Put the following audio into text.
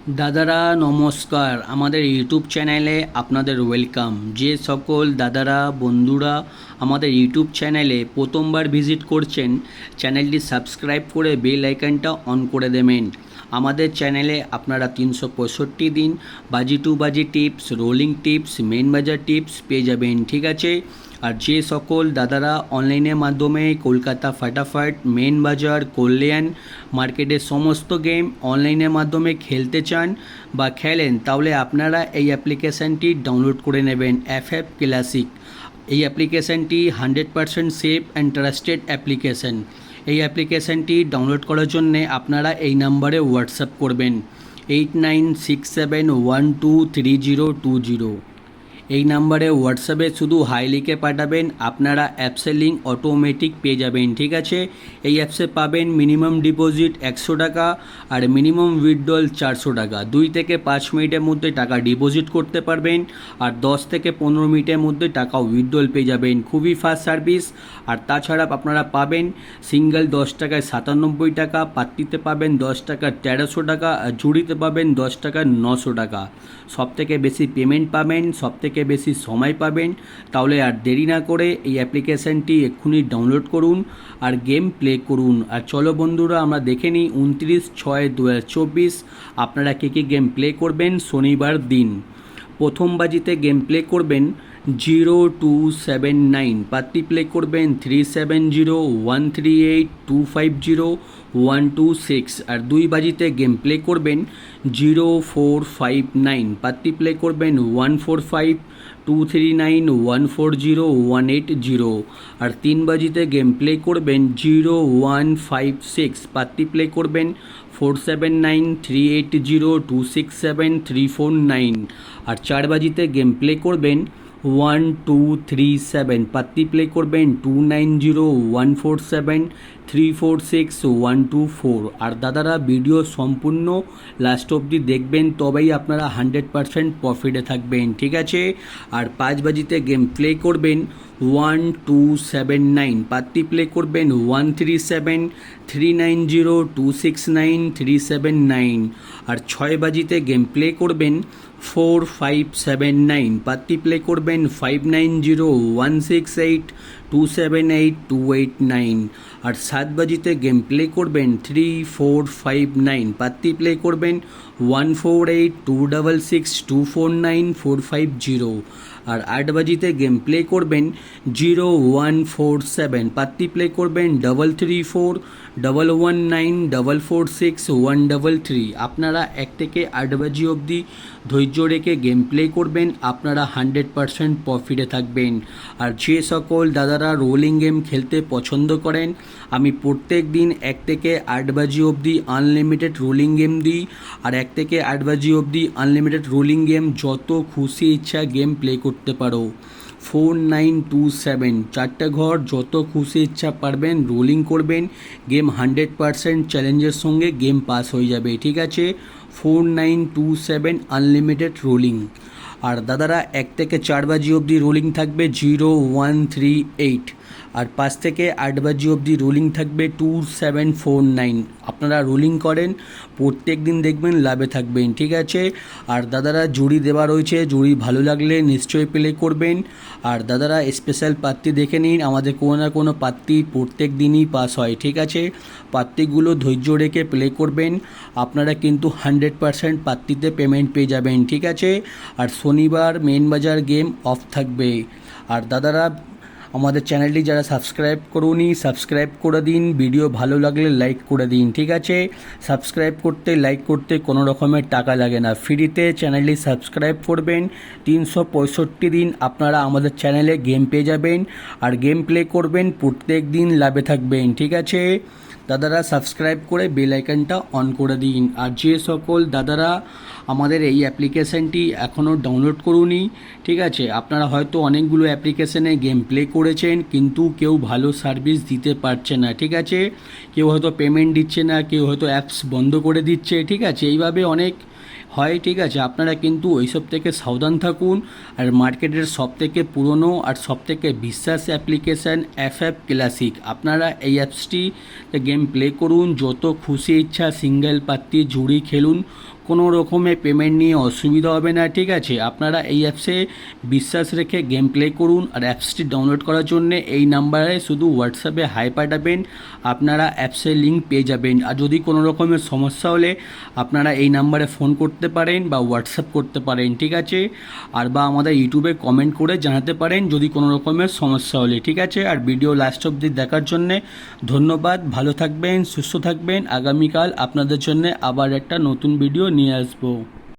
দাদারা নমস্কার, আমাদের ইউটিউব চ্যানেলে আপনাদের ওয়েলকাম। যে সকল দাদারা বন্ধুরা আমাদের ইউটিউব চ্যানেলে প্রথমবার ভিজিট করছেন, চ্যানেলটি সাবস্ক্রাইব করে বেল আইকনটা অন করে দেবেন। আমাদের চ্যানেলে আপনারা 365 দিন বাজি টু বাজি টিপস, রোলিং টিপস, মেন বাজার টিপস পেয়ে যাবেন, ঠিক আছে। আর যে সকল দাদারা অনলাইনের মাধ্যমে কলকাতা ফাটাফাট, মেন বাজার, কল্যাণ মার্কেটের সমস্ত গেম অনলাইনের মাধ্যমে খেলতে চান বা খেলেন, তাহলে আপনারা এই অ্যাপ্লিকেশানটি ডাউনলোড করে নেবেন, এফএফ ক্লাসিক। এই অ্যাপ্লিকেশানটি 100% সেফ অ্যান্ড ট্রাস্টেড অ্যাপ্লিকেশান। এই অ্যাপ্লিকেশানটি ডাউনলোড করার জন্যে আপনারা এই নাম্বারে হোয়াটসঅ্যাপ করবেন 8967123020। এই নাম্বারে হোয়াটসঅ্যাপে শুধু হাই লিখে পাঠাবেন, আপনারা অ্যাপসের লিঙ্ক অটোমেটিক পেয়ে যাবেন, ঠিক আছে। এই অ্যাপসে পাবেন মিনিমাম ডিপোজিট 100 টাকা আর মিনিমাম উইথড্রল 400 টাকা। 2 থেকে 5 মিনিটের মধ্যে টাকা ডিপোজিট করতে পারবেন আর 10 থেকে 15 মিনিটের মধ্যে টাকা উইথড্রল পেয়ে যাবেন। খুবই ফাস্ট সার্ভিস। আর তাছাড়া আপনারা পাবেন সিঙ্গেল 10 টাকায় 97 টাকা, পাত্তিতে পাবেন 10 টাকার 1300 টাকা আর জুড়িতে পাবেন 10 টাকার 900 টাকা। সবথেকে বেশি পেমেন্ট পাবেন, সবথেকে বেশি সময় পাবেন। তাহলে আর দেরি না করে এই অ্যাপ্লিকেশানটি এক্ষুনি ডাউনলোড করুন আর গেম প্লে করুন। আর চলো বন্ধুরা, আমরা দেখে নিই 29/6/2024 আপনারা কী কী গেম প্লে করবেন শনিবার দিন। প্রথম বাজিতে গেম প্লে করবেন 0279, পাত্তি প্লে করবেন 370138250126। আর 2 বাজিতে গেম প্লে করবেন 0459, পাত্তি প্লে করবেন 145239140180। আর 3 বাজিতে গেম প্লে করবেন 0156, পাত্তি প্লে করবেন 479380267349। আর 4 বাজিতে গেম প্লে করবেন 1237, পাত্তি প্লে করবেন 290147346124। আর দাদারা ভিডিও সম্পূর্ণ লাস্ট অবধি দেখবেন, তবেই আপনারা 100% প্রফিটে থাকবেন, ঠিক আছে। আর 5 বাজিতে গেম প্লে করবেন 1279, পাত্তি প্লে করবেন 137390269379। আর 6 বাজিতে গেম প্লে করবেন 4579, পাত্তি প্লে করবেন 590168278289। আর 7 বাজিতে গেম প্লে করবেন 3459, পাত্তি প্লে করবেন 148266249450। আর 8 বাজিতে গেম প্লে করবেন 0147, পাত্তি প্লে করবেন 334119446133। আপনারা 1 থেকে 8 বাজি অবধি ধৈর্য রেখে গেম প্লে করবেন, আপনারা 100% প্রফিটে থাকবেন। আর যে সকল দাদারা রোলিং গেম খেলতে পছন্দ করেন, আমি প্রত্যেক দিন 1 থেকে 8 বাজি অবধি আনলিমিটেড রোলিং গেম দিই। আর 1 থেকে 8 বাজি অবধি আনলিমিটেড রোলিং গেম যত খুশি ইচ্ছা গেম প্লে করতে পারো। 4927, 4টে ঘর, যত খুশি ইচ্ছা পারবেন রোলিং করবেন, গেম 100% চ্যালেঞ্জের সঙ্গে গেম পাস হয়ে যাবে, ঠিক আছে। 4927 আনলিমিটেড রোলিং। আর দাদারা 1 থেকে 4 বাজি অবধি রোলিং থাকবে 0138। আর 5 থেকে 8 বাজি অবধি রোলিং থাকবে 2749। আপনারা রোলিং করেন, প্রত্যেক দিন দেখবেন লাভে থাকবেন, ঠিক আছে। আর দাদারা জুড়ি দেওয়া রয়েছে, জুড়ি ভালো লাগলে নিশ্চয়ই প্লে করবেন। আর দাদারা স্পেশাল পাত্তি দেখে নিন, আমাদের কোনো না কোনো পাত্তি প্রত্যেক দিনই পাস হয়, ঠিক আছে। পাত্তিগুলো ধৈর্য রেখে প্লে করবেন, আপনারা কিন্তু 100% পাত্তিতে পেমেন্ট পেয়ে যাবেন, ঠিক আছে। আর শনিবার মেন বাজার গেম অফ থাকবে। আর দাদারা আমাদের চ্যানেলটি যারা সাবস্ক্রাইব করুনি, সাবস্ক্রাইব করে দিন। ভিডিও ভালো লাগলে লাইক করে দিন, ঠিক আছে। সাবস্ক্রাইব করতে, লাইক করতে কোনো রকমের টাকা লাগে না, ফ্রিতে চ্যানেলটি সাবস্ক্রাইব করবেন। 365 দিন আপনারা আমাদের চ্যানেলে গেম পেয়ে যাবেন আর গেম প্লে করবেন, প্রত্যেক দিন লাভে থাকবেন, ঠিক আছে। দাদারা সাবস্ক্রাইব করে বেল আইকনটা অন করে দিন। আর যে সকল দাদারা আমাদের এই অ্যাপ্লিকেশানটি এখনও ডাউনলোড করুনি, ঠিক আছে, আপনারা হয়তো অনেকগুলো অ্যাপ্লিকেশানে গেম প্লে করেছেন কিন্তু কেউ ভালো সার্ভিস দিতে পারছে না, ঠিক আছে। কেউ হয়তো পেমেন্ট দিচ্ছে না, কেউ হয়তো অ্যাপস বন্ধ করে দিচ্ছে, ঠিক আছে, এইভাবে অনেক হয়, ঠিক আছে। আপনারা কিন্তু ওইসব থেকে সাবধান থাকুন। আর মার্কেটের সবথেকে পুরনো আর সবথেকে বিশ্বাস অ্যাপ্লিকেশান এফএফ ক্লাসিক, আপনারা এই অ্যাপসটি গেম প্লে করুন, যত খুশি ইচ্ছা সিঙ্গেল পাত্তি জুড়ি খেলুন, কোনো রকমের পেমেন্ট নিয়ে অসুবিধা হবে না, ঠিক আছে। আপনারা এই অ্যাপসে বিশ্বাস রেখে গেম প্লে করুন। আর অ্যাপসটি ডাউনলোড করার জন্য এই নাম্বারে শুধু হোয়াটসঅ্যাপে হাই পাঠাবেন, আপনারা অ্যাপসের লিঙ্ক পেয়ে যাবেন। আর যদি কোনো রকমের সমস্যা হলে আপনারা এই নাম্বারে ফোন করতে পারেন বা হোয়াটসঅ্যাপ করতে পারেন, ঠিক আছে। আর বা আমাদের ইউটিউবে কমেন্ট করে জানাতে পারেন যদি কোনো রকমের সমস্যা হলে, ঠিক আছে। আর ভিডিও লাস্ট অবধি দেখার জন্যে ধন্যবাদ। ভালো থাকবেন, সুস্থ থাকবেন। আগামীকাল আপনাদের জন্য আবার একটা নতুন ভিডিও নিয়ে আসবো।